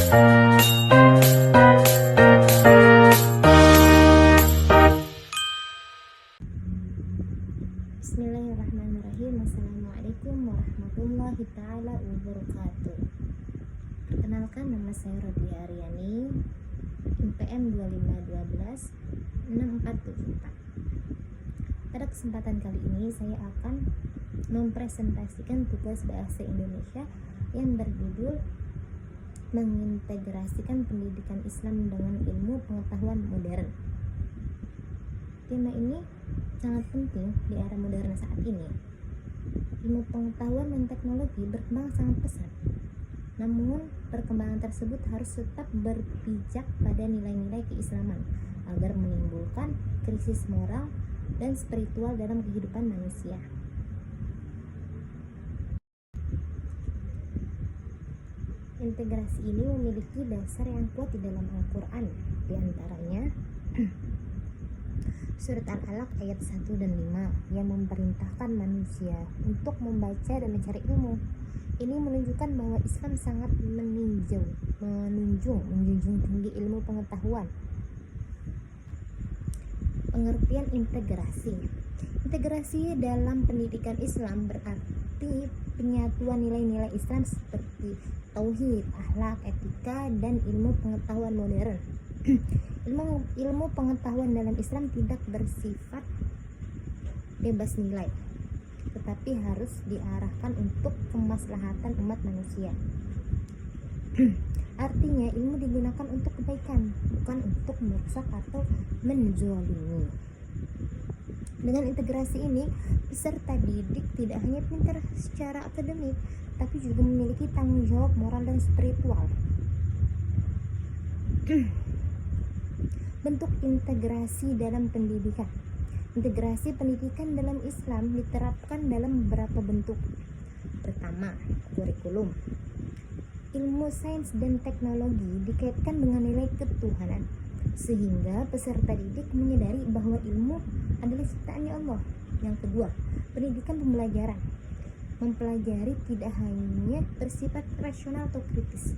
Bismillahirrahmanirrahim. Assalamualaikum warahmatullahi ta'ala wabarakatuh. Perkenalkan, nama saya Rodia Aryani, IPM 2512 6474. Pada kesempatan kali ini saya akan mempresentasikan tugas bahasa Indonesia yang berjudul mengintegrasikan pendidikan Islam dengan ilmu pengetahuan modern. Tema ini sangat penting di era modern saat ini. Ilmu pengetahuan dan teknologi berkembang sangat pesat. Namun, perkembangan tersebut harus tetap berpijak pada nilai-nilai keislaman agar menimbulkan krisis moral dan spiritual dalam kehidupan manusia. Integrasi ini memiliki dasar yang kuat di dalam Al-Quran, di antaranya Surat Al-Alaq ayat 1 dan 5 yang memerintahkan manusia untuk membaca dan mencari ilmu. Ini menunjukkan bahwa Islam sangat menjunjung tinggi ilmu pengetahuan. Pengertian integrasi. Integrasi dalam pendidikan Islam berarti penyatuan nilai-nilai Islam seperti tauhid, akhlak, etika, dan ilmu pengetahuan modern. Ilmu pengetahuan dalam Islam tidak bersifat bebas nilai, tetapi harus diarahkan untuk kemaslahatan umat manusia. Artinya ilmu digunakan untuk kebaikan, bukan untuk merusak atau menzalimi. Dengan integrasi ini, peserta didik tidak hanya pintar secara akademik, tapi juga memiliki tanggung jawab moral dan spiritual. Bentuk integrasi dalam pendidikan. Integrasi pendidikan dalam Islam diterapkan dalam beberapa bentuk. Pertama, kurikulum. Ilmu sains dan teknologi dikaitkan dengan nilai ketuhanan, sehingga peserta didik menyadari bahwa ilmu adalah ciptaannya Allah. Yang kedua, pendidikan pembelajaran. Mempelajari tidak hanya bersifat rasional atau kritis,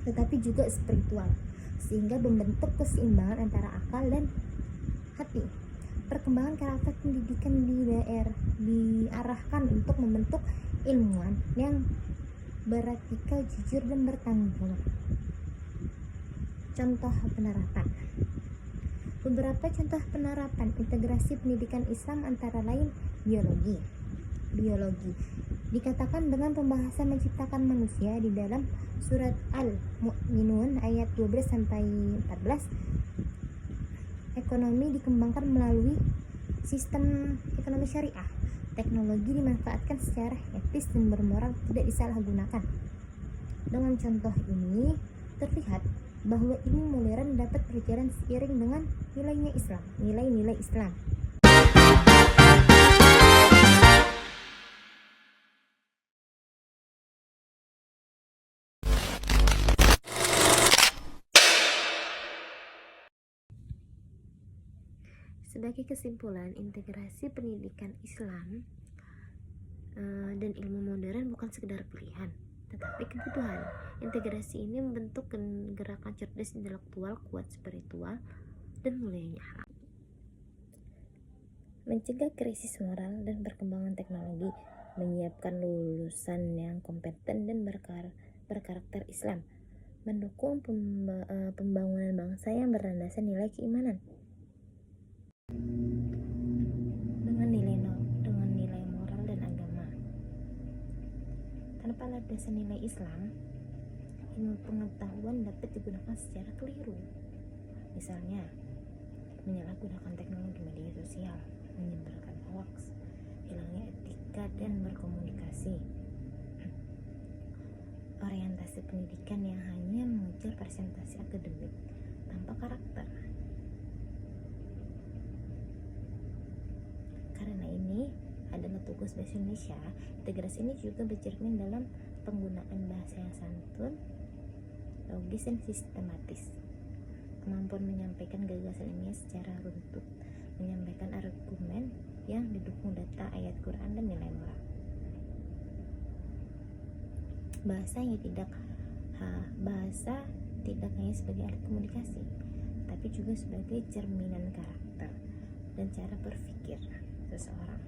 tetapi juga spiritual, sehingga membentuk keseimbangan antara akal dan hati. Perkembangan karakter pendidikan di daerah diarahkan untuk membentuk ilmuwan yang beretika, jujur, dan bertanggung jawab. Contoh penerapan. Beberapa contoh penerapan integrasi pendidikan Islam antara lain biologi. Dikatakan dengan pembahasan menciptakan manusia di dalam surat Al-Mu'minun ayat 12 sampai 14. Ekonomi dikembangkan melalui sistem ekonomi syariah. Teknologi dimanfaatkan secara etis dan bermoral, tidak disalahgunakan. Dengan contoh ini terlihat bahwa ilmu modern dapat berjalan seiring dengan nilai-nilai Islam. Sebagai kesimpulan, integrasi pendidikan Islam dan ilmu modern bukan sekedar pilihan, tetapi kebutuhan. Integrasi ini membentuk gerakan cerdas intelektual, kuat spiritual, dan mulianya akhlak. Mencegah krisis moral dan perkembangan teknologi, menyiapkan lulusan yang kompeten dan berkarakter Islam, mendukung pembangunan bangsa yang berlandaskan nilai keimanan. Dengan nilai moral dan agama. Tanpa landasan nilai Islam, ilmu pengetahuan dapat digunakan secara keliru. Misalnya, menyalahgunakan teknologi media sosial, menyebarkan hoax, hilangnya etika dan berkomunikasi. Orientasi pendidikan yang hanya mengejar presentasi akademik tanpa karakter. Karena ini adalah tugas bahasa Indonesia, integrasi ini juga bercermin dalam penggunaan bahasa yang santun, logis, dan sistematis. Kemampuan menyampaikan gagasan ilmiah secara runtut, menyampaikan argumen yang didukung data, ayat Quran, dan nilai moral. Bahasa yang tidak Bahasa tidak hanya sebagai alat komunikasi, tapi juga sebagai cerminan karakter dan cara berpikir seseorang.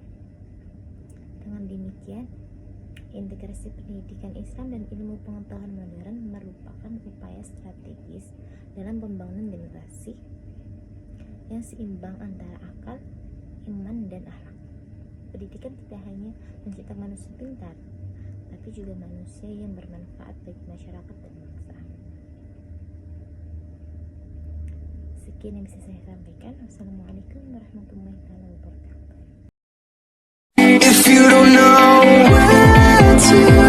Dengan demikian, integrasi pendidikan Islam dan ilmu pengetahuan modern merupakan upaya strategis dalam pembangunan generasi yang seimbang antara akal, iman, dan akhlak. Pendidikan tidak hanya mencetak manusia pintar, tapi juga manusia yang bermanfaat bagi masyarakat dan bangsa. Sekian yang bisa saya sampaikan. Wassalamualaikum warahmatullahi wabarakatuh. If you don't know where to